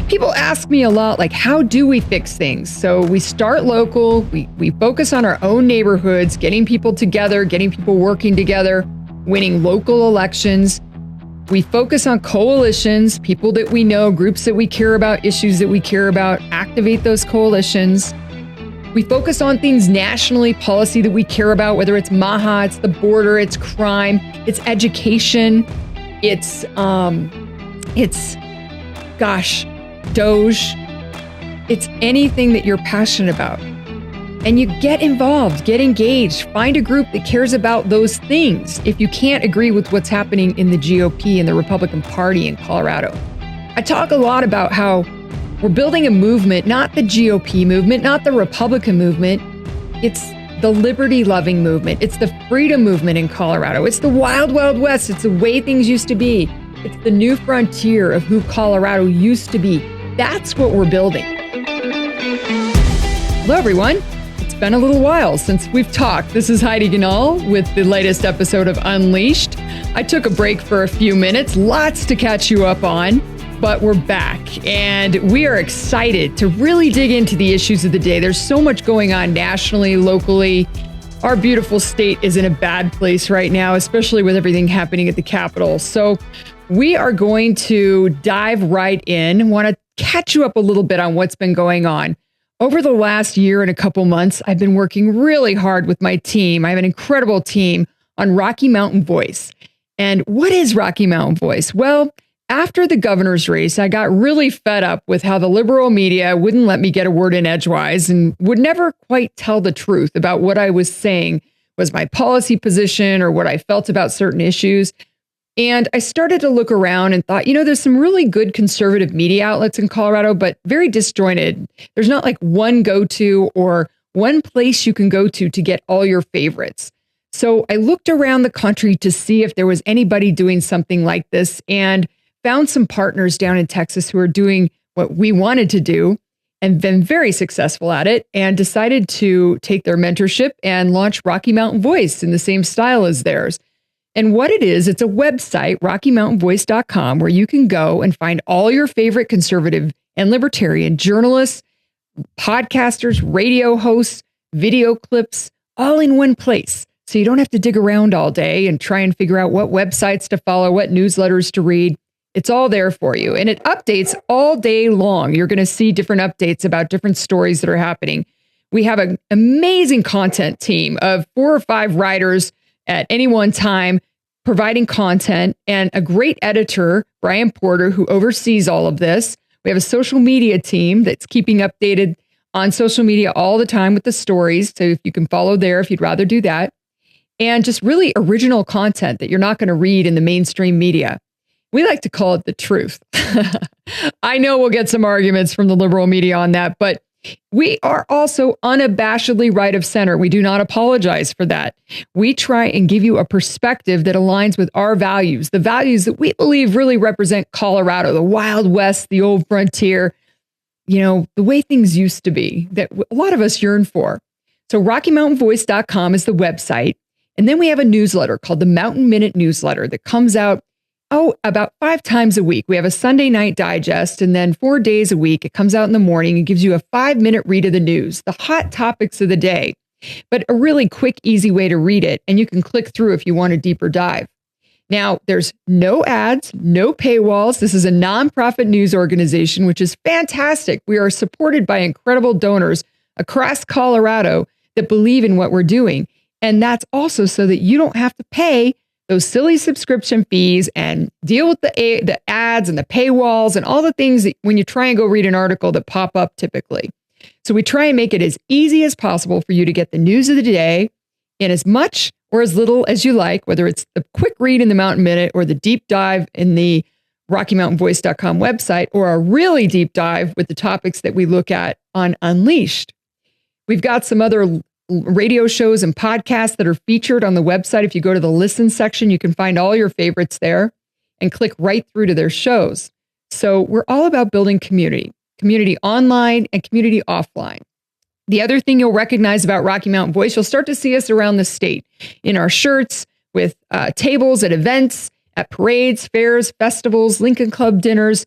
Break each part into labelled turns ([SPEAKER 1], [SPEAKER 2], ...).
[SPEAKER 1] People ask me a lot, like, how do we fix things? So we start local, we focus on our own neighborhoods, getting people together, getting people working together, winning local elections. We focus on coalitions, people that we know, groups that we care about, issues that we care about, activate those coalitions. We focus on things nationally, policy that we care about, whether it's MAHA, it's the border, it's crime, it's education, it's Doge. It's anything that you're passionate about. And you get involved, get engaged, find a group that cares about those things if you can't agree with what's happening in the GOP and the Republican Party in Colorado. I talk a lot about how we're building a movement, not the GOP movement, not the Republican movement. It's the liberty-loving movement. It's the freedom movement in Colorado. It's the wild, wild west. It's the way things used to be. It's the new frontier of who Colorado used to be. That's what we're building. Hello, everyone. It's been a little while since we've talked. This is Heidi Ganahl with the latest episode of Unleashed. I took a break for a few minutes, lots to catch you up on, but we're back and we are excited to really dig into the issues of the day. There's so much going on nationally, locally. Our beautiful state is in a bad place right now, especially with everything happening at the Capitol. So we are going to dive right in. Want to catch you up a little bit on what's been going on. Over the last year and a couple months, I've been working really hard with my team. I have an incredible team on Rocky Mountain Voice. And what is Rocky Mountain Voice? Well, after the governor's race, I got really fed up with how the liberal media wouldn't let me get a word in edgewise and would never quite tell the truth about what I was saying was my policy position or what I felt about certain issues. And I started to look around and thought, there's some really good conservative media outlets in Colorado, but very disjointed. There's not like one go-to or one place you can go to get all your favorites. So I looked around the country to see if there was anybody doing something like this and found some partners down in Texas who are doing what we wanted to do and been very successful at it and decided to take their mentorship and launch Rocky Mountain Voice in the same style as theirs. And what it is, it's a website, RockyMountainVoice.com, where you can go and find all your favorite conservative and libertarian journalists, podcasters, radio hosts, video clips, all in one place. So you don't have to dig around all day and try and figure out what websites to follow, what newsletters to read. It's all there for you. And it updates all day long. You're going to see different updates about different stories that are happening. We have an amazing content team of 4 or 5 writers at any one time providing content, and a great editor, Brian Porter, who oversees all of this. We have a social media team that's keeping updated on social media all the time with the stories. So if you can follow there, if you'd rather do that, and just really original content that you're not going to read in the mainstream media. We like to call it the truth. I know we'll get some arguments from the liberal media on that, but we are also unabashedly right of center. We do not apologize for that. We try and give you a perspective that aligns with our values, the values that we believe really represent Colorado, the Wild West, the old frontier, the way things used to be that a lot of us yearn for. So RockyMountainVoice.com is the website. And then we have a newsletter called the Mountain Minute Newsletter that comes out about 5 times a week. We have a Sunday night digest, and then 4 days a week, it comes out in the morning and gives you a 5-minute read of the news, the hot topics of the day, but a really quick, easy way to read it. And you can click through if you want a deeper dive. Now, there's no ads, no paywalls. This is a nonprofit news organization, which is fantastic. We are supported by incredible donors across Colorado that believe in what we're doing. And that's also so that you don't have to pay those silly subscription fees and deal with the ads and the paywalls and all the things that when you try and go read an article that pop up typically. So we try and make it as easy as possible for you to get the news of the day in as much or as little as you like, whether it's the quick read in the Mountain Minute or the deep dive in the RockyMountainVoice.com website or a really deep dive with the topics that we look at on Unleashed. We've got some other radio shows and podcasts that are featured on the website. If you go to the listen section, you can find all your favorites there and click right through to their shows. So we're all about building community online and community offline. The other thing you'll recognize about Rocky Mountain Voice, you'll start to see us around the state in our shirts with tables at events, at parades, fairs, festivals, Lincoln Club dinners.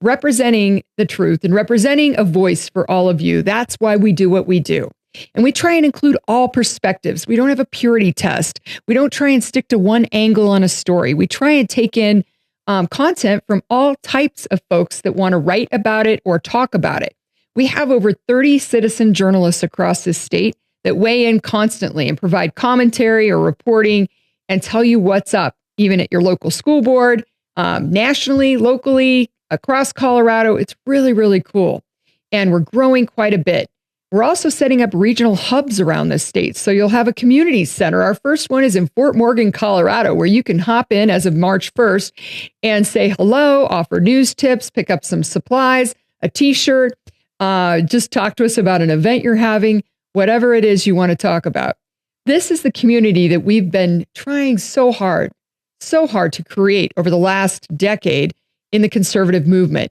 [SPEAKER 1] representing the truth and representing a voice for all of you. That's why we do what we do. And we try and include all perspectives. We don't have a purity test. We don't try and stick to one angle on a story. We try and take in content from all types of folks that want to write about it or talk about it. We have over 30 citizen journalists across this state that weigh in constantly and provide commentary or reporting and tell you what's up, even at your local school board, nationally, locally, across Colorado. It's really, really cool. And we're growing quite a bit. We're also setting up regional hubs around the state. So you'll have a community center. Our first one is in Fort Morgan, Colorado, where you can hop in as of March 1st and say hello, offer news tips, pick up some supplies, a t-shirt, just talk to us about an event you're having, whatever it is you want to talk about. This is the community that we've been trying so hard to create over the last decade in the conservative movement.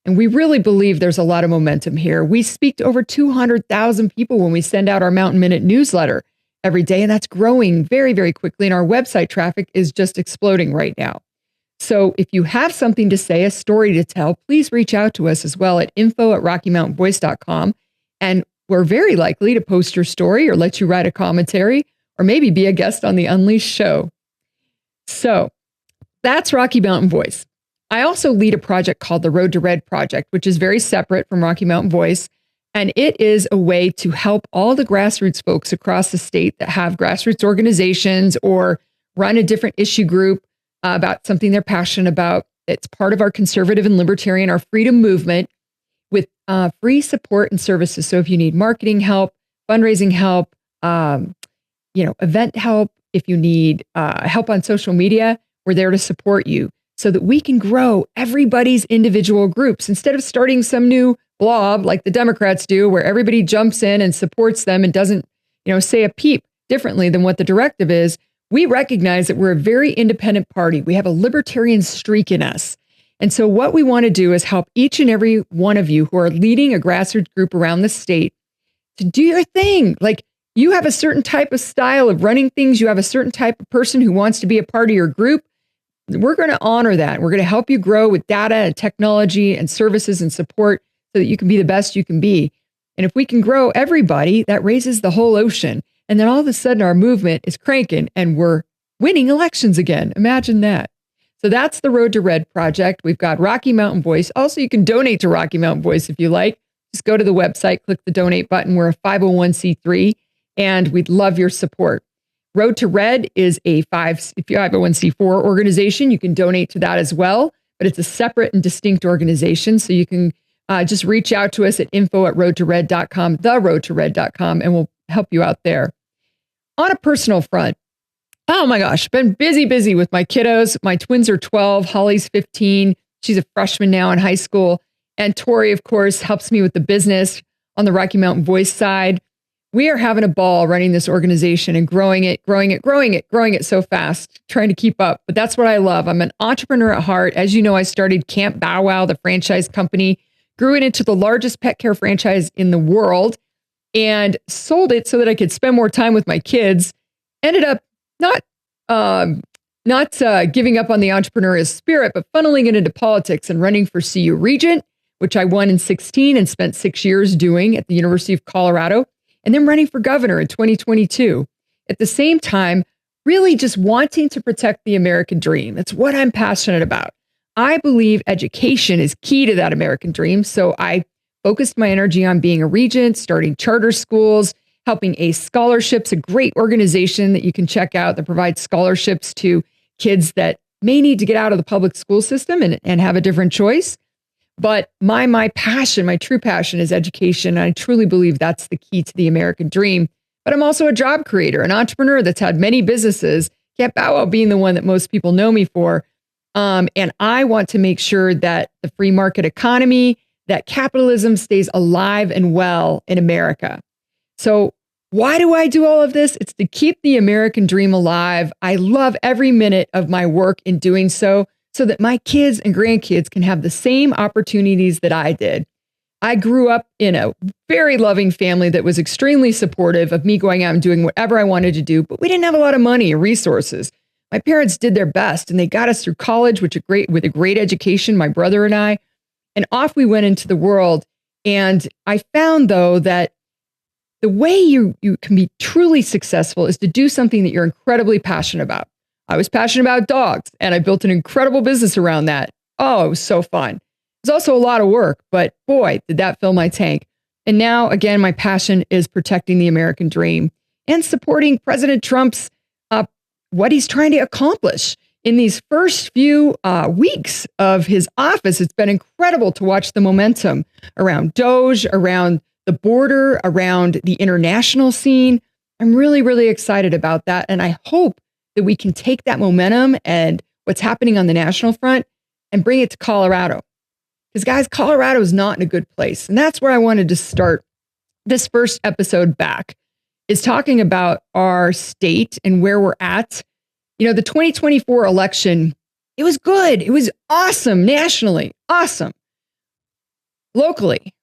[SPEAKER 1] And we really believe there's a lot of momentum here. We speak to over 200,000 people when we send out our Mountain Minute newsletter every day, and that's growing very, very quickly. And our website traffic is just exploding right now. So if you have something to say, a story to tell, please reach out to us as well at info@rockymountainvoice.com. And we're very likely to post your story or let you write a commentary or maybe be a guest on the Unleashed show. So that's Rocky Mountain Voice. I also lead a project called the Road to Red Project, which is very separate from Rocky Mountain Voice. And it is a way to help all the grassroots folks across the state that have grassroots organizations or run a different issue group about something they're passionate about. It's part of our conservative and libertarian, our freedom movement, with free support and services. So if you need marketing help, fundraising help, event help, if you need help on social media, we're there to support you so that we can grow everybody's individual groups instead of starting some new blob like the Democrats do, where everybody jumps in and supports them and doesn't, say a peep differently than what the directive is. We recognize that we're a very independent party. We have a libertarian streak in us. And so what we want to do is help each and every one of you who are leading a grassroots group around the state to do your thing. Like, you have a certain type of style of running things. You have a certain type of person who wants to be a part of your group. We're going to honor that. We're going to help you grow with data and technology and services and support so that you can be the best you can be. And if we can grow everybody, that raises the whole ocean. And then all of a sudden our movement is cranking and we're winning elections again. Imagine that. So that's the Road to Red Project. We've got Rocky Mountain Voice. Also, you can donate to Rocky Mountain Voice if you like. Just go to the website, click the donate button. We're a 501c3 and we'd love your support. Road to Red is a 501c4 organization. You can donate to that as well, but it's a separate and distinct organization. So you can just reach out to us at info@roadtored.com, theroadtored.com, and we'll help you out there. On a personal front, oh my gosh, been busy with my kiddos. My twins are 12, Holly's 15. She's a freshman now in high school. And Tori, of course, helps me with the business on the Rocky Mountain Voice side. We are having a ball running this organization and growing it so fast, trying to keep up. But that's what I love. I'm an entrepreneur at heart. As you know, I started Camp Bow Wow, the franchise company, grew it into the largest pet care franchise in the world, and sold it so that I could spend more time with my kids. Ended up not giving up on the entrepreneurial spirit, but funneling it into politics and running for CU Regent, which I won in 2016 and spent 6 years doing at the University of Colorado, and then running for governor in 2022. At the same time, really just wanting to protect the American dream. That's what I'm passionate about. I believe education is key to that American dream. So I focused my energy on being a regent, starting charter schools, helping ACE Scholarships, a great organization that you can check out that provides scholarships to kids that may need to get out of the public school system and have a different choice. But my passion, my true passion is education. And I truly believe that's the key to the American dream. But I'm also a job creator, an entrepreneur that's had many businesses, Camp Bow Wow being the one that most people know me for. And I want to make sure that the free market economy, that capitalism stays alive and well in America. So why do I do all of this? It's to keep the American dream alive. I love every minute of my work in doing so that my kids and grandkids can have the same opportunities that I did. I grew up in a very loving family that was extremely supportive of me going out and doing whatever I wanted to do, but we didn't have a lot of money or resources. My parents did their best and they got us through college, with a great education, my brother and I. And off we went into the world. And I found, though, that the way you can be truly successful is to do something that you're incredibly passionate about. I was passionate about dogs, and I built an incredible business around that. Oh, it was so fun. It was also a lot of work, but boy, did that fill my tank. And now, again, my passion is protecting the American dream and supporting President Trump's what he's trying to accomplish. In these first few weeks of his office, it's been incredible to watch the momentum around DOGE, around the border, around the international scene. I'm really, really excited about that. And I hope that we can take that momentum and what's happening on the national front and bring it to Colorado. Because, guys, Colorado is not in a good place. And that's where I wanted to start this first episode back, is talking about our state and where we're at. You know, the 2024 election, it was good. It was awesome nationally. Awesome. Locally,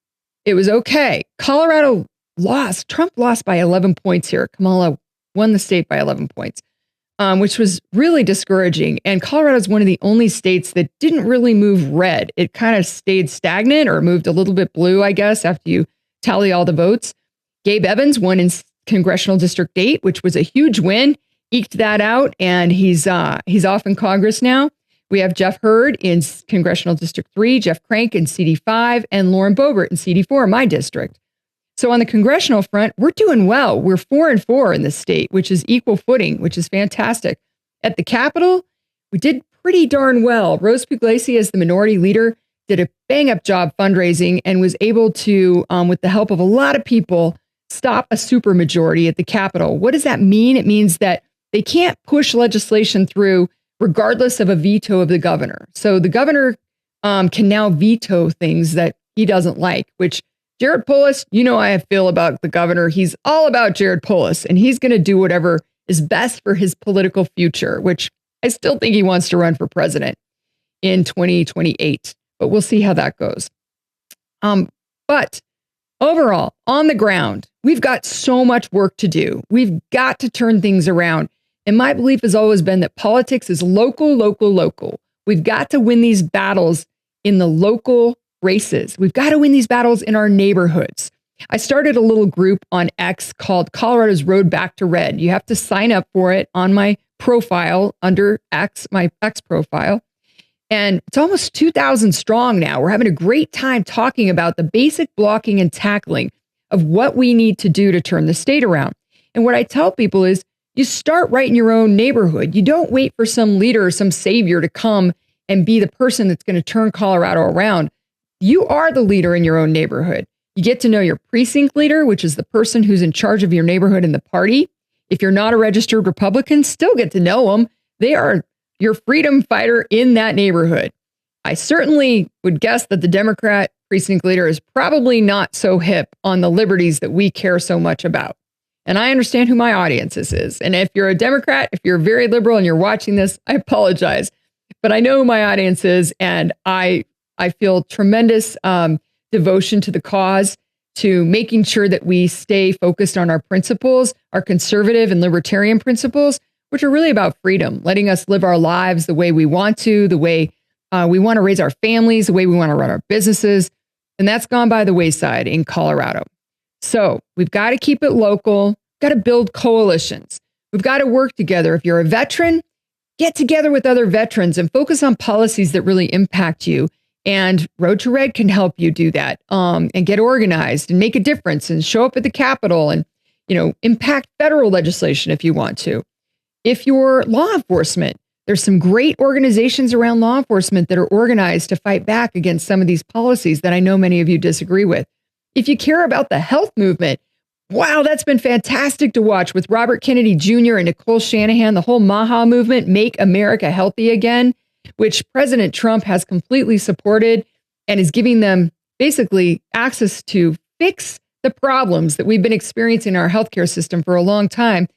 [SPEAKER 1] it was okay. Colorado lost. Trump lost by 11 points here. Kamala won the state by 11 points, which was really discouraging. And Colorado is one of the only states that didn't really move red. It kind of stayed stagnant or moved a little bit blue, I guess, after you tally all the votes. Gabe Evans won in Congressional District 8, which was a huge win. Eked that out, and he's off in Congress now. We have Jeff Hurd in Congressional District 3, Jeff Crank in CD5, and Lauren Boebert in CD4, my district. So on the congressional front, we're doing well. We're 4-4 in this state, which is equal footing, which is fantastic. At the Capitol, we did pretty darn well. Rose Pugliese, as the minority leader, did a bang-up job fundraising and was able to, with the help of a lot of people, stop a supermajority at the Capitol. What does that mean? It means that they can't push legislation through regardless of a veto of the governor. So the governor can now veto things that he doesn't like, which Jared Polis, you know how I feel about the governor. He's all about Jared Polis, and he's going to do whatever is best for his political future, which I still think he wants to run for president in 2028. But we'll see how that goes. But overall, on the ground, we've got so much work to do. We've got to turn things around. And my belief has always been that politics is local, local, local. We've got to win these battles in the local races. We've got to win these battles in our neighborhoods. I started a little group on X called Colorado's Road Back to Red. You have to sign up for it on my profile under X, my X profile. And it's almost 2,000 strong now. We're having a great time talking about the basic blocking and tackling of what we need to do to turn the state around. And what I tell people is, you start right in your own neighborhood. You don't wait for some leader or some savior to come and be the person that's going to turn Colorado around. You are the leader in your own neighborhood. You get to know your precinct leader, which is the person who's in charge of your neighborhood and the party. If you're not a registered Republican, still get to know them. They are your freedom fighter in that neighborhood. I certainly would guess that the Democrat precinct leader is probably not so hip on the liberties that we care so much about. And I understand who my audience is. And if you're a Democrat, if you're very liberal and you're watching this, I apologize. But I know who my audience is, and I feel tremendous devotion to the cause, to making sure that we stay focused on our principles, our conservative and libertarian principles, which are really about freedom, letting us live our lives the way we want to, the way we want to raise our families, the way we want to run our businesses. And that's gone by the wayside in Colorado. So we've got to keep it local, got to build coalitions. We've got to work together. If you're a veteran, get together with other veterans and focus on policies that really impact you. And Road to Red can help you do that, and get organized and make a difference and show up at the Capitol and, impact federal legislation if you want to. If you're law enforcement, there's some great organizations around law enforcement that are organized to fight back against some of these policies that I know many of you disagree with. If you care about the health movement, wow, that's been fantastic to watch with Robert Kennedy Jr. and Nicole Shanahan, the whole MAHA movement, Make America Healthy Again, which President Trump has completely supported and is giving them basically access to fix the problems that we've been experiencing in our healthcare system for a long time.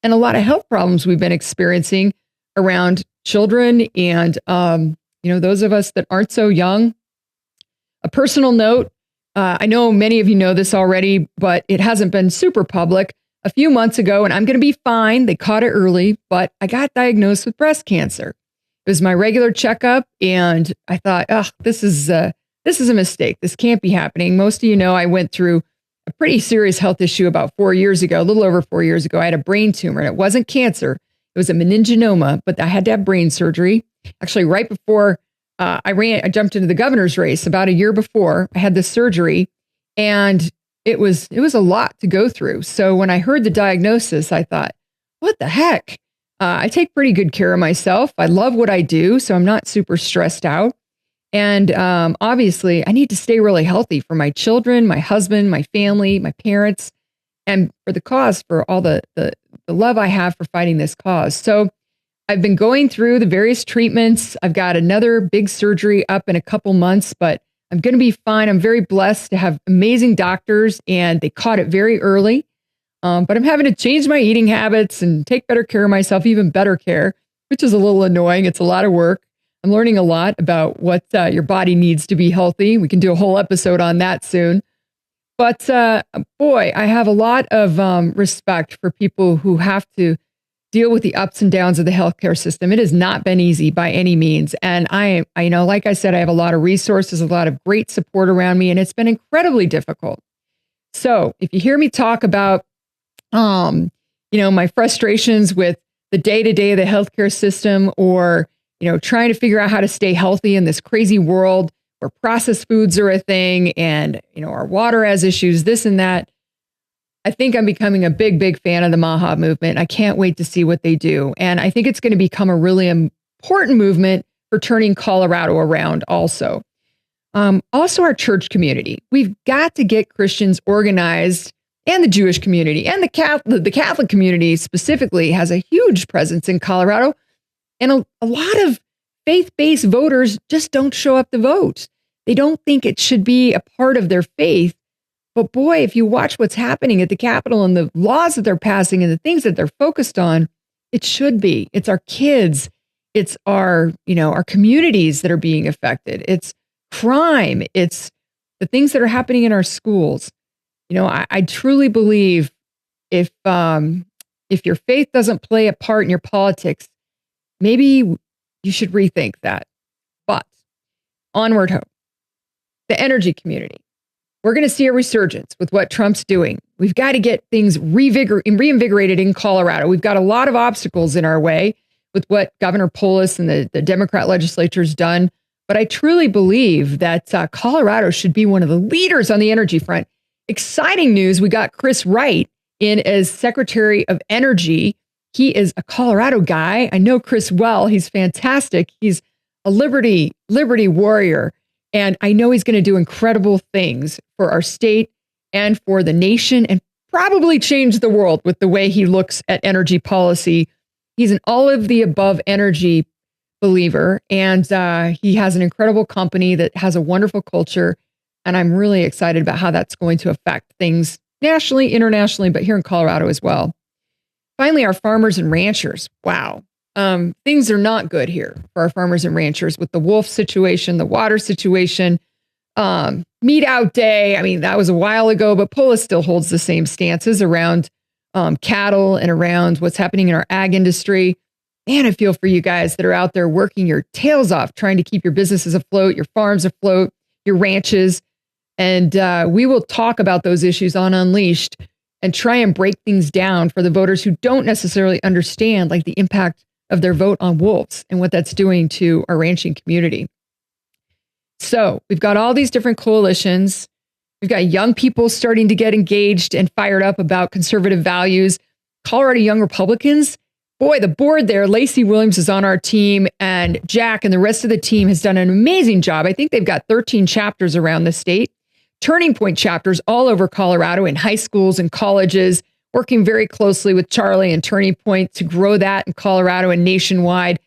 [SPEAKER 1] And a lot of health problems we've been experiencing around children and, those of us that aren't so young. A personal note, I know many of you know this already, but it hasn't been super public. A few months ago, and I'm going to be fine. They caught it early, but I got diagnosed with breast cancer. It was my regular checkup, and I thought, this is this is a mistake. This can't be happening. Most of you know I went through a pretty serious health issue about 4 years ago, a little over 4 years ago. I had a brain tumor, and it wasn't cancer. It was a meningioma, but I had to have brain surgery. Actually, right before I jumped into the governor's race about a year before I had this surgery, and it was a lot to go through. So when I heard the diagnosis, I thought, what the heck? I take pretty good care of myself. I love what I do, so I'm not super stressed out. And obviously, I need to stay really healthy for my children, my husband, my family, my parents, and for the cause, for all the love I have for fighting this cause. So I've been going through the various treatments. I've got another big surgery up in a couple months, but I'm going to be fine. I'm very blessed to have amazing doctors, and they caught it very early. But I'm having to change my eating habits and take better care of myself, even better care, which is a little annoying. It's a lot of work. I'm learning a lot about what your body needs to be healthy. We can do a whole episode on that soon. But boy, I have a lot of respect for people who have to deal with the ups and downs of the healthcare system. It has not been easy by any means. And I know, like I said, I have a lot of resources, a lot of great support around me, and it's been incredibly difficult. So if you hear me talk about, my frustrations with the day-to-day of the healthcare system, or trying to figure out how to stay healthy in this crazy world where processed foods are a thing and, our water has issues, this and that. I think I'm becoming a big, big fan of the MAHA movement. I can't wait to see what they do. And I think it's going to become a really important movement for turning Colorado around also. Also our church community. We've got to get Christians organized, and the Jewish community and the Catholic community specifically has a huge presence in Colorado. And a lot of faith-based voters just don't show up to vote. They don't think it should be a part of their faith. But boy, if you watch what's happening at the Capitol and the laws that they're passing and the things that they're focused on, it should be. It's our kids. It's our communities that are being affected. It's crime. It's the things that are happening in our schools. I truly believe if your faith doesn't play a part in your politics, maybe you should rethink that. But onward hope. The energy community. We're going to see a resurgence with what Trump's doing. We've got to get things reinvigorated in Colorado. We've got a lot of obstacles in our way with what Governor Polis and the Democrat legislature has done. But I truly believe that Colorado should be one of the leaders on the energy front. Exciting news. We got Chris Wright in as Secretary of Energy. He is a Colorado guy. I know Chris well. He's fantastic. He's a liberty warrior. And I know he's going to do incredible things for our state and for the nation, and probably change the world with the way he looks at energy policy. He's an all of the above energy believer, and he has an incredible company that has a wonderful culture. And I'm really excited about how that's going to affect things nationally, internationally, but here in Colorado as well. Finally, our farmers and ranchers. Wow. Things are not good here for our farmers and ranchers with the wolf situation, the water situation, meat out day. I mean, that was a while ago, but Polis still holds the same stances around cattle and around what's happening in our ag industry. Man, I feel for you guys that are out there working your tails off, trying to keep your businesses afloat, your farms afloat, your ranches. And we will talk about those issues on Unleashed and try and break things down for the voters who don't necessarily understand like the impact of their vote on wolves and what that's doing to our ranching community. So we've got all these different coalitions. We've got young people starting to get engaged and fired up about conservative values. Colorado Young Republicans, boy, the board there, Lacey Williams is on our team, and Jack and the rest of the team has done an amazing job. I think they've got 13 chapters around the state, turning point chapters all over Colorado in high schools and colleges, working very closely with Charlie and Turning Point to grow that in Colorado and nationwide.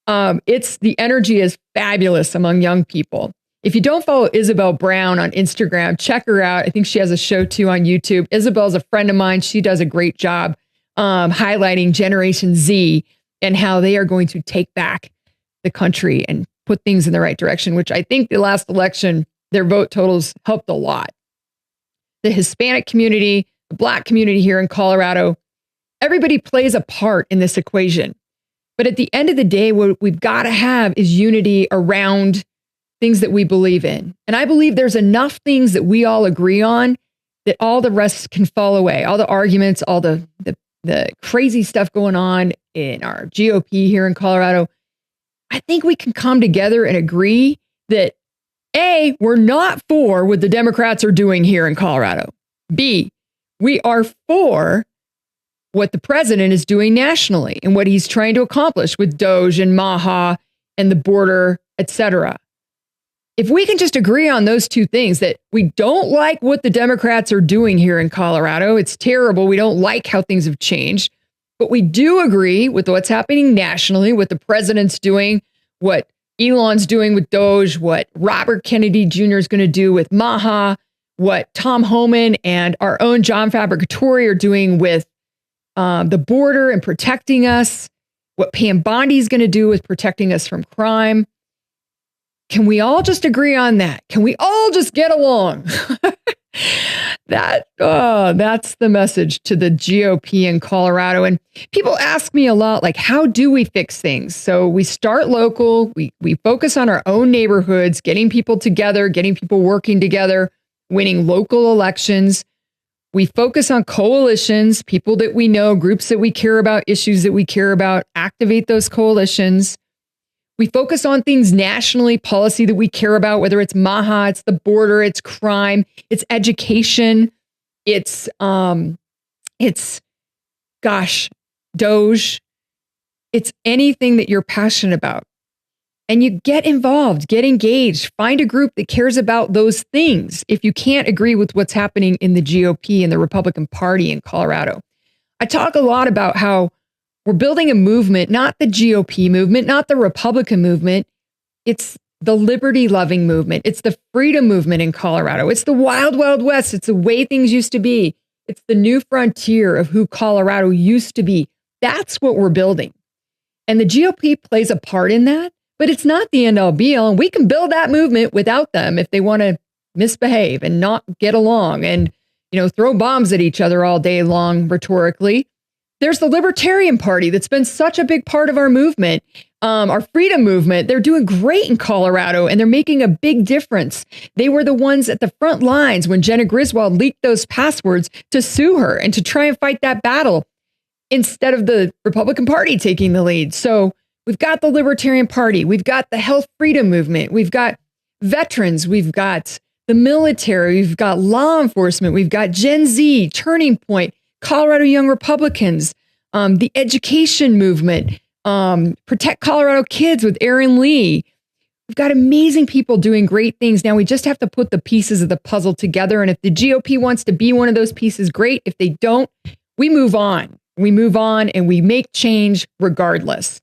[SPEAKER 1] The energy is fabulous among young people. If you don't follow Isabel Brown on Instagram, check her out. I think she has a show too on YouTube. Isabel's a friend of mine. She does a great job highlighting Generation Z and how they are going to take back the country and put things in the right direction, which I think the last election, their vote totals helped a lot. The Hispanic community, the Black community here in Colorado, everybody plays a part in this equation. But at the end of the day, what we've got to have is unity around things that we believe in. And I believe there's enough things that we all agree on that all the rest can fall away. All the arguments, all the crazy stuff going on in our GOP here in Colorado. I think we can come together and agree that A, we're not for what the Democrats are doing here in Colorado. B, we are for what the president is doing nationally and what he's trying to accomplish with DOJ and MAHA and the border, etc. If we can just agree on those two things, that we don't like what the Democrats are doing here in Colorado, it's terrible, we don't like how things have changed, but we do agree with what's happening nationally, what the president's doing, what Elon's doing with DOJ, what Robert Kennedy Jr. is going to do with MAHA, what Tom Homan and our own John Fabricatori are doing with the border and protecting us, what Pam Bondi is going to do with protecting us from crime. Can we all just agree on that? Can we all just get along? That's the message to the GOP in Colorado. And people ask me a lot, like, how do we fix things? So we start local, we focus on our own neighborhoods, getting people together, getting people working together, winning local elections. We focus on coalitions, people that we know, groups that we care about, issues that we care about, activate those coalitions. We focus on things nationally, policy that we care about, whether it's MAHA, it's the border, it's crime, it's education, it's DOJ, it's anything that you're passionate about. And you get involved, get engaged, find a group that cares about those things if you can't agree with what's happening in the GOP and the Republican Party in Colorado. I talk a lot about how we're building a movement, not the GOP movement, not the Republican movement. It's the liberty-loving movement. It's the freedom movement in Colorado. It's the wild, wild west. It's the way things used to be. It's the new frontier of who Colorado used to be. That's what we're building. And the GOP plays a part in that, but it's not the end all be all. And we can build that movement without them if they want to misbehave and not get along and, throw bombs at each other all day long rhetorically. There's the Libertarian Party that's been such a big part of our movement, our freedom movement. They're doing great in Colorado, and they're making a big difference. They were the ones at the front lines when Jenna Griswold leaked those passwords to sue her and to try and fight that battle instead of the Republican Party taking the lead. So we've got the Libertarian Party. We've got the health freedom movement. We've got veterans. We've got the military. We've got law enforcement. We've got Gen Z, Turning Point, Colorado Young Republicans, the education movement, Protect Colorado Kids with Aaron Lee. We've got amazing people doing great things. Now we just have to put the pieces of the puzzle together. And if the GOP wants to be one of those pieces, great. If they don't, we move on. We move on and we make change regardless.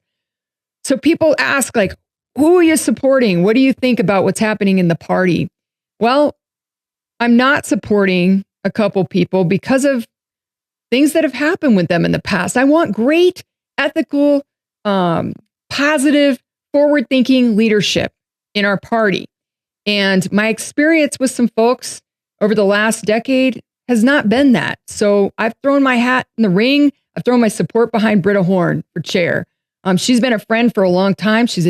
[SPEAKER 1] So people ask, like, who are you supporting? What do you think about what's happening in the party? Well, I'm not supporting a couple people because of things that have happened with them in the past. I want great, ethical, positive, forward-thinking leadership in our party. And my experience with some folks over the last decade has not been that. So I've thrown my hat in the ring. I've thrown my support behind Britta Horn for chair. She's been a friend for a long time. She's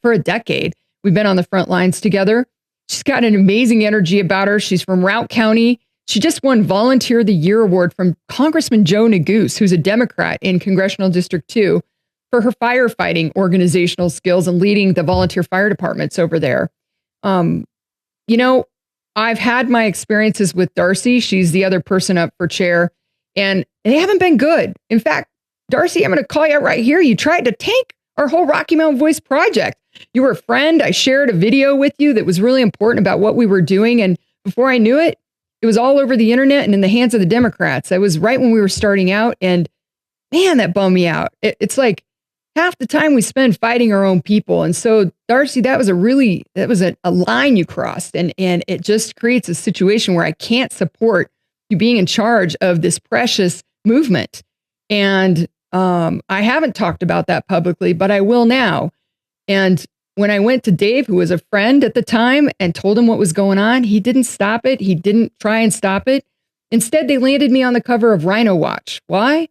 [SPEAKER 1] for a decade. We've been on the front lines together. She's got an amazing energy about her. She's from Routt County. She just won Volunteer of the Year award from Congressman Joe Neguse, who's a Democrat in Congressional District 2, for her firefighting organizational skills and leading the volunteer fire departments over there. I've had my experiences with Darcy. She's the other person up for chair, and they haven't been good. In fact, Darcy, I'm going to call you out right here. You tried to tank our whole Rocky Mountain Voice project. You were a friend. I shared a video with you that was really important about what we were doing. And before I knew it, it was all over the internet and in the hands of the Democrats. That was right when we were starting out. And man, that bummed me out. It's like half the time we spend fighting our own people. And so, Darcy, that was a line you crossed. And it just creates a situation where I can't support you being in charge of this precious movement. And I haven't talked about that publicly, but I will now. And when I went to Dave, who was a friend at the time, and told him what was going on, he didn't stop it. He didn't try and stop it. Instead, they landed me on the cover of Rhino Watch. Why?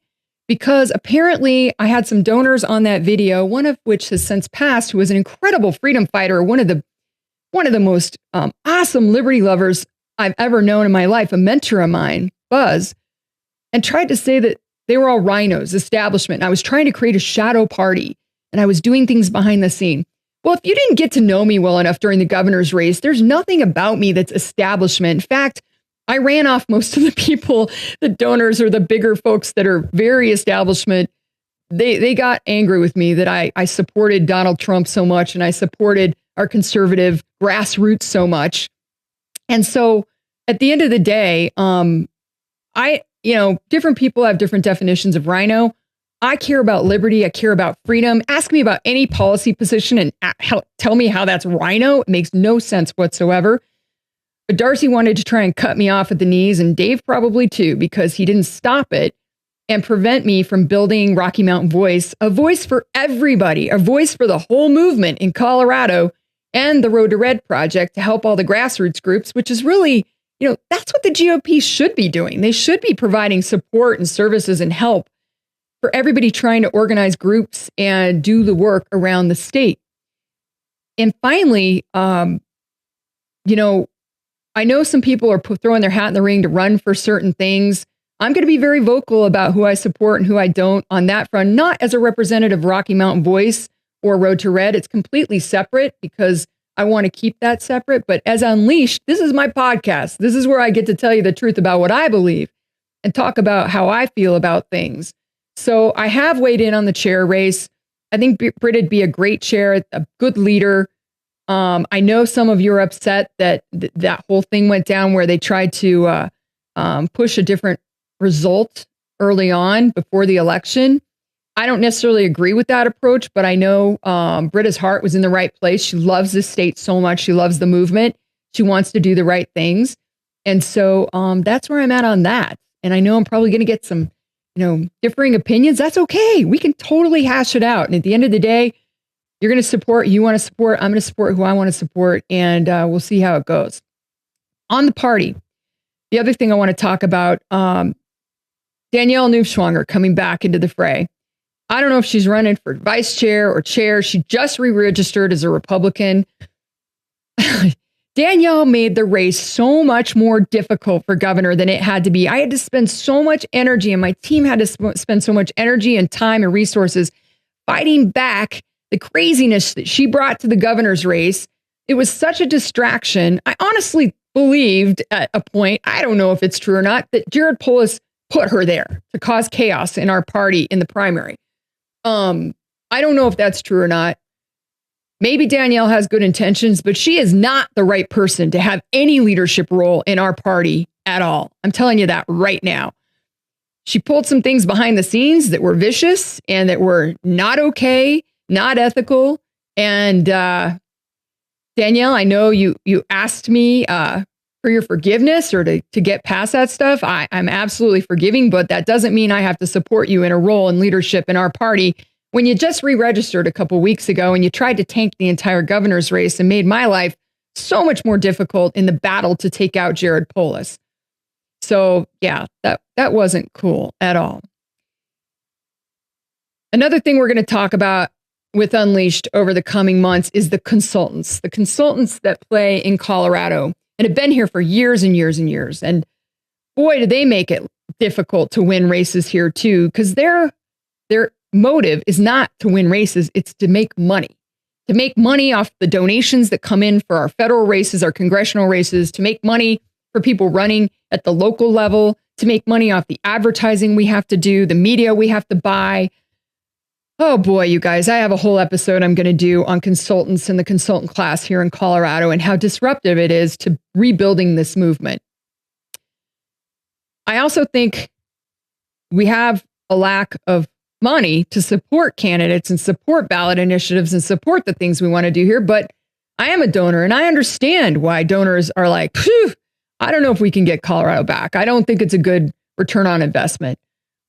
[SPEAKER 1] Because apparently I had some donors on that video, one of which has since passed, who was an incredible freedom fighter, one of the one of the most awesome liberty lovers I've ever known in my life, a mentor of mine, Buzz, and tried to say that they were all rhinos, establishment. And I was trying to create a shadow party, and I was doing things behind the scene. Well, if you didn't get to know me well enough during the governor's race, there's nothing about me that's establishment. In fact, I ran off most of the people, the donors or the bigger folks that are very establishment. They got angry with me that I supported Donald Trump so much and I supported our conservative grassroots so much. And so at the end of the day, different people have different definitions of rhino. I care about liberty. I care about freedom. Ask me about any policy position and tell me how that's rhino. It makes no sense whatsoever. But Darcy wanted to try and cut me off at the knees, and Dave probably too, because he didn't stop it and prevent me from building Rocky Mountain Voice, a voice for everybody, a voice for the whole movement in Colorado and the Road to Red project to help all the grassroots groups, which is really, that's what the GOP should be doing. They should be providing support and services and help for everybody trying to organize groups and do the work around the state. And finally, I know some people are throwing their hat in the ring to run for certain things. I'm going to be very vocal about who I support and who I don't on that front, not as a representative of Rocky Mountain Voice or Road to Red. It's completely separate because I want to keep that separate. But as Unleashed, this is my podcast. This is where I get to tell you the truth about what I believe and talk about how I feel about things. So I have weighed in on the chair race. I think Britt would be a great chair, a good leader. I know some of you are upset that that whole thing went down where they tried to push a different result early on before the election. I don't necessarily agree with that approach, but I know Britta's heart was in the right place. She loves this state so much. She loves the movement. She wants to do the right things. And so that's where I'm at on that. And I know I'm probably going to get some, differing opinions. That's okay. We can totally hash it out. And at the end of the day, you're going to support, you want to support, I'm going to support who I want to support, and we'll see how it goes. On the party, the other thing I want to talk about, Danielle Neufschwanger coming back into the fray. I don't know if she's running for vice chair or chair. She just re-registered as a Republican. Danielle made the race so much more difficult for governor than it had to be. I had to spend so much energy, and my team had to spend so much energy and time and resources fighting back the craziness that she brought to the governor's race. It was such a distraction. I honestly believed at a point, I don't know if it's true or not, that Jared Polis put her there to cause chaos in our party in the primary. I don't know if that's true or not. Maybe Danielle has good intentions, but she is not the right person to have any leadership role in our party at all. I'm telling you that right now. She pulled some things behind the scenes that were vicious and that were not okay, not ethical. And Danielle, I know you asked me for your forgiveness or to get past that stuff. I'm absolutely forgiving, but that doesn't mean I have to support you in a role in leadership in our party when you just re-registered a couple weeks ago and you tried to tank the entire governor's race and made my life so much more difficult in the battle to take out Jared Polis. So yeah, that wasn't cool at all. Another thing we're going to talk about with Unleashed over the coming months is the consultants that play in Colorado and have been here for years and years and years. And boy, do they make it difficult to win races here too, because their motive is not to win races, it's to make money off the donations that come in for our federal races, our congressional races, to make money for people running at the local level, to make money off the advertising we have to do, the media we have to buy. Oh boy, you guys, I have a whole episode I'm going to do on consultants and the consultant class here in Colorado and how disruptive it is to rebuilding this movement. I also think we have a lack of money to support candidates and support ballot initiatives and support the things we want to do here. But I am a donor and I understand why donors are like, I don't know if we can get Colorado back. I don't think it's a good return on investment.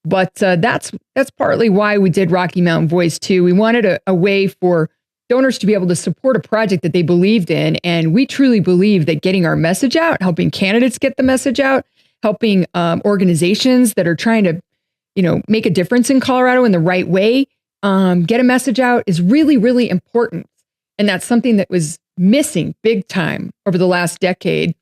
[SPEAKER 1] But that's partly why we did Rocky Mountain Voice too. We wanted a way for donors to be able to support a project that they believed in. And we truly believe that getting our message out, helping candidates get the message out, helping organizations that are trying to make a difference in Colorado in the right way, get a message out is really, really important. And that's something that was missing big time over the last decade.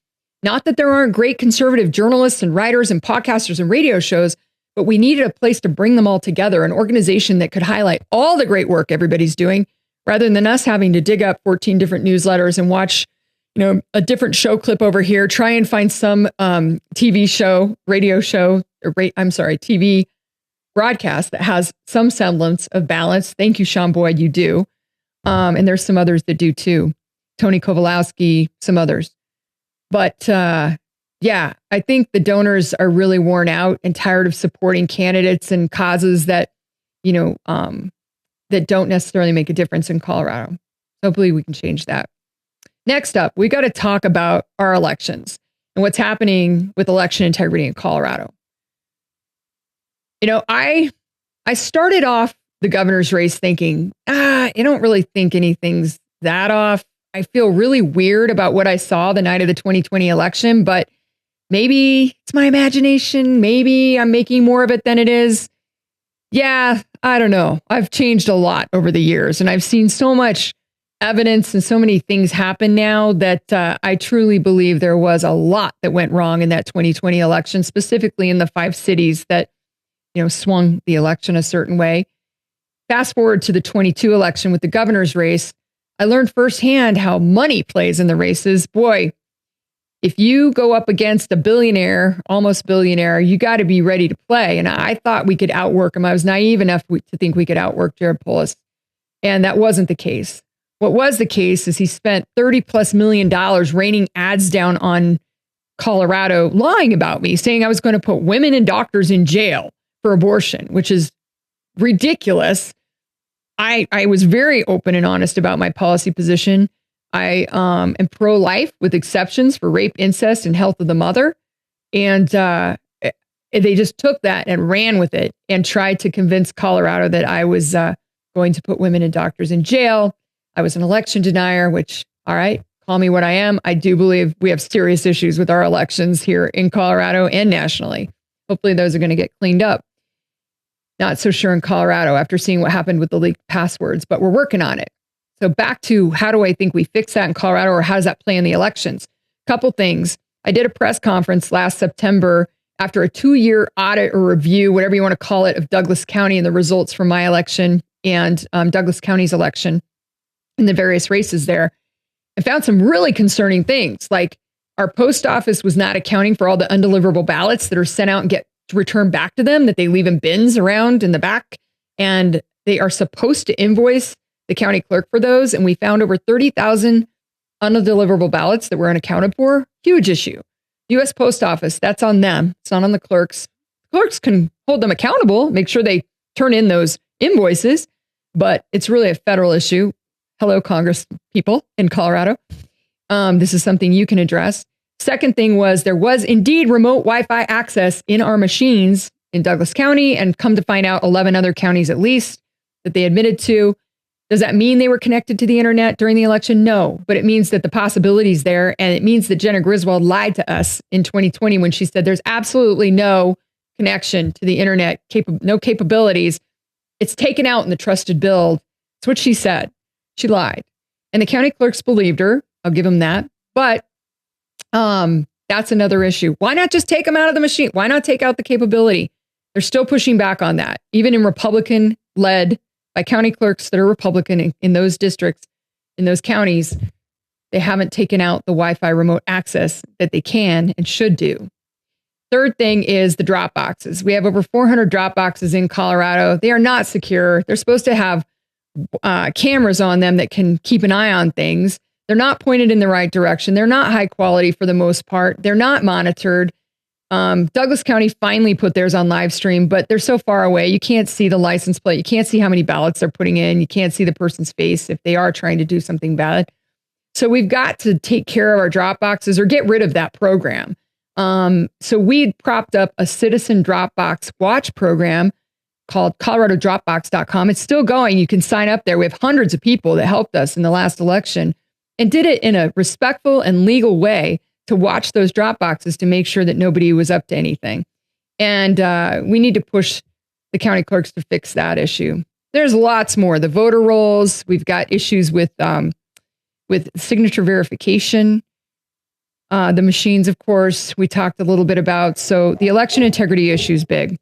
[SPEAKER 1] Not that there aren't great conservative journalists and writers and podcasters and radio shows, but we needed a place to bring them all together, an organization that could highlight all the great work everybody's doing, rather than us having to dig up 14 different newsletters and watch, a different show clip over here, try and find some TV show, radio show, TV broadcast that has some semblance of balance. Thank you, Sean Boyd, you do. And there's some others that do too. Tony Kowalski, some others. But yeah, I think the donors are really worn out and tired of supporting candidates and causes that, that don't necessarily make a difference in Colorado. Hopefully we can change that. Next up, we got to talk about our elections and what's happening with election integrity in Colorado. I started off the governor's race thinking, I don't really think anything's that off. I feel really weird about what I saw the night of the 2020 election, but maybe it's my imagination. Maybe I'm making more of it than it is. Yeah, I don't know. I've changed a lot over the years, and I've seen so much evidence and so many things happen now that I truly believe there was a lot that went wrong in that 2020 election, specifically in the 5 cities that, swung the election a certain way. Fast forward to the 22 election with the governor's race, I learned firsthand how money plays in the races. Boy, if you go up against a billionaire, almost billionaire, you got to be ready to play. And I thought we could outwork him. I was naive enough to think we could outwork Jared Polis. And that wasn't the case. What was the case is he spent $30+ million raining ads down on Colorado, lying about me, saying I was going to put women and doctors in jail for abortion, which is ridiculous. I was very open and honest about my policy position. I am pro-life with exceptions for rape, incest, and health of the mother. And they just took that and ran with it and tried to convince Colorado that I was going to put women and doctors in jail. I was an election denier, which, all right, call me what I am. I do believe we have serious issues with our elections here in Colorado and nationally. Hopefully those are going to get cleaned up. Not so sure in Colorado after seeing what happened with the leaked passwords, but we're working on it. So back to how do I think we fix that in Colorado, or how does that play in the elections? Couple things. I did a press conference last September after a 2-year audit or review, whatever you want to call it, of Douglas County and the results from my election and Douglas County's election in the various races there. I found some really concerning things, like our post office was not accounting for all the undeliverable ballots that are sent out and get returned back to them, that they leave in bins around in the back. And they are supposed to invoice the county clerk for those. And we found over 30,000 undeliverable ballots that were unaccounted for. Huge issue. U.S. Post Office, that's on them. It's not on the clerks. Clerks can hold them accountable, make sure they turn in those invoices, but it's really a federal issue. Hello, Congress people in Colorado. This is something you can address. Second thing was there was indeed remote Wi-Fi access in our machines in Douglas County, and come to find out 11 other counties at least that they admitted to. Does that mean they were connected to the internet during the election? No, but it means that the possibility is there. And it means that Jenna Griswold lied to us in 2020 when she said there's absolutely no connection to the internet, no capabilities. It's taken out in the trusted build. That's what she said. She lied. And the county clerks believed her. I'll give them that. But that's another issue. Why not just take them out of the machine? Why not take out the capability? They're still pushing back on that, even in Republican-led by county clerks that are Republican in those districts, in those counties. They haven't taken out the Wi-Fi remote access that they can and should do. Third thing is the drop boxes. We have over 400 drop boxes in Colorado. They are not secure. They're supposed to have cameras on them that can keep an eye on things. They're not pointed in the right direction. They're not high quality for the most part. They're not monitored. Douglas County finally put theirs on live stream, but they're so far away. You can't see the license plate. You can't see how many ballots they're putting in. You can't see the person's face if they are trying to do something bad. So we've got to take care of our drop boxes or get rid of that program. So we propped up a citizen Dropbox watch program called ColoradoDropbox.com. It's still going. You can sign up there. We have hundreds of people that helped us in the last election and did it in a respectful and legal way to watch those drop boxes to make sure that nobody was up to anything. And we need to push the county clerks to fix that issue. There's lots more. The voter rolls. We've got issues with with signature verification. The machines, of course, we talked a little bit about. So the election integrity issue is big.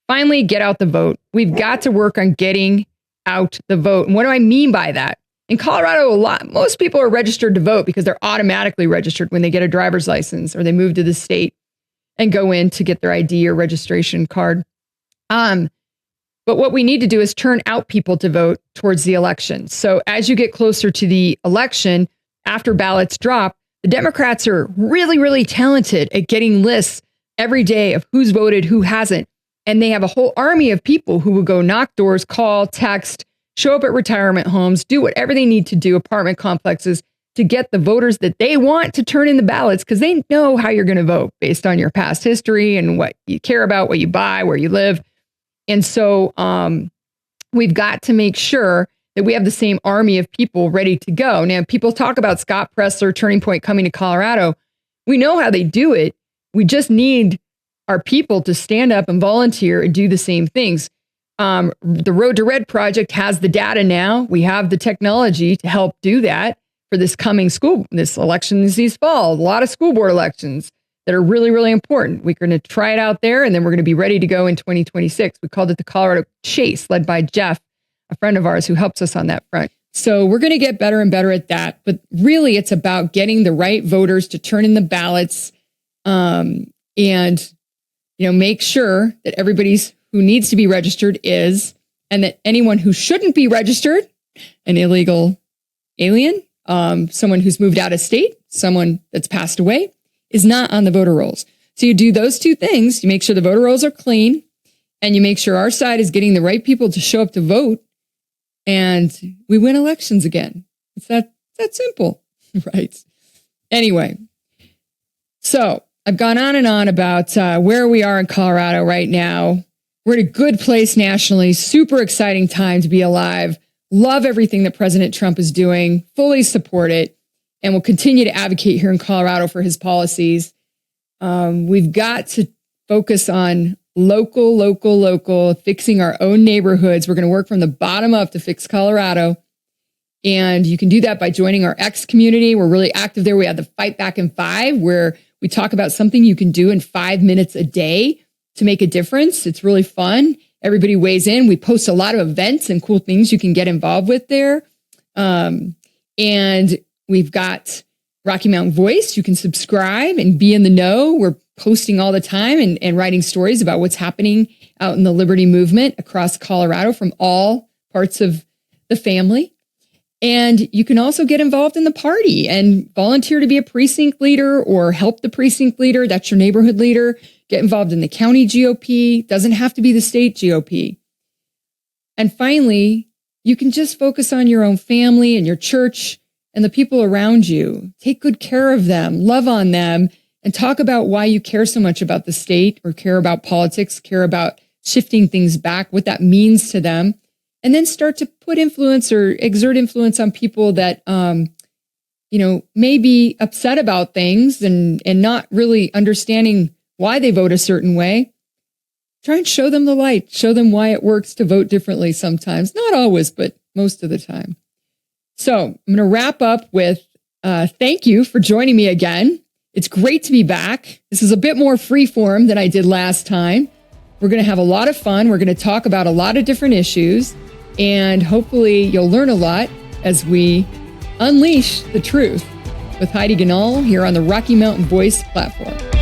[SPEAKER 1] Finally, get out the vote. We've got to work on getting out the vote. And what do I mean by that? In Colorado, most people are registered to vote because they're automatically registered when they get a driver's license or they move to the state and go in to get their ID or registration card. But what we need to do is turn out people to vote towards the election. So as you get closer to the election, after ballots drop, the Democrats are really, really talented at getting lists every day of who's voted, who hasn't. And they have a whole army of people who will go knock doors, call, text, show up at retirement homes, do whatever they need to do, apartment complexes, to get the voters that they want to turn in the ballots, because they know how you're going to vote based on your past history and what you care about, what you buy, where you live. And so we've got to make sure that we have the same army of people ready to go. Now, people talk about Scott Presler, Turning Point, coming to Colorado. We know how they do it. We just need our people to stand up and volunteer and do the same things. The Road to Red project has the data now. We have the technology to help do that for this coming this election this fall. A lot of school board elections that are really, really important. We're going to try it out there, and then we're going to be ready to go in 2026. We called it the Colorado Chase, led by Jeff, a friend of ours who helps us on that front. So we're going to get better and better at that. But really, it's about getting the right voters to turn in the ballots, and make sure that everybody's who needs to be registered is, and that anyone who shouldn't be registered, an illegal alien, someone who's moved out of state, someone that's passed away, is not on the voter rolls. So you do those two things. You make sure the voter rolls are clean, and you make sure our side is getting the right people to show up to vote, and we win elections again. It's that simple, right? Anyway, so I've gone on and on about where we are in Colorado right now. We're in a good place nationally. Super exciting time to be alive. Love everything that President Trump is doing. Fully support it. And we'll continue to advocate here in Colorado for his policies. We've got to focus on local, fixing our own neighborhoods. We're going to work from the bottom up to fix Colorado. And you can do that by joining our X community. We're really active there. We have the Fight Back in 5, where we talk about something you can do in 5 minutes a day to make a difference. It's really fun. Everybody weighs in. We post a lot of events and cool things you can get involved with there. And we've got Rocky Mountain Voice. You can subscribe and be in the know. We're posting all the time and writing stories about what's happening out in the liberty movement across Colorado from all parts of the family. And you can also get involved in the party and volunteer to be a precinct leader or help the precinct leader. That's your neighborhood leader. Get involved in the county GOP. Doesn't have to be the state GOP. And finally, you can just focus on your own family and your church and the people around you. Take good care of them, love on them, and talk about why you care so much about the state or care about politics, care about shifting things back, what that means to them. And then start to put influence or exert influence on people that, may be upset about things and not really understanding why they vote a certain way. Try and show them the light. Show them why it works to vote differently sometimes. Not always, but most of the time. So I'm going to wrap up with thank you for joining me again. It's great to be back. This is a bit more free form than I did last time. We're going to have a lot of fun. We're going to talk about a lot of different issues. And hopefully you'll learn a lot as we unleash the truth with Heidi Ganahl here on the Rocky Mountain Voice platform.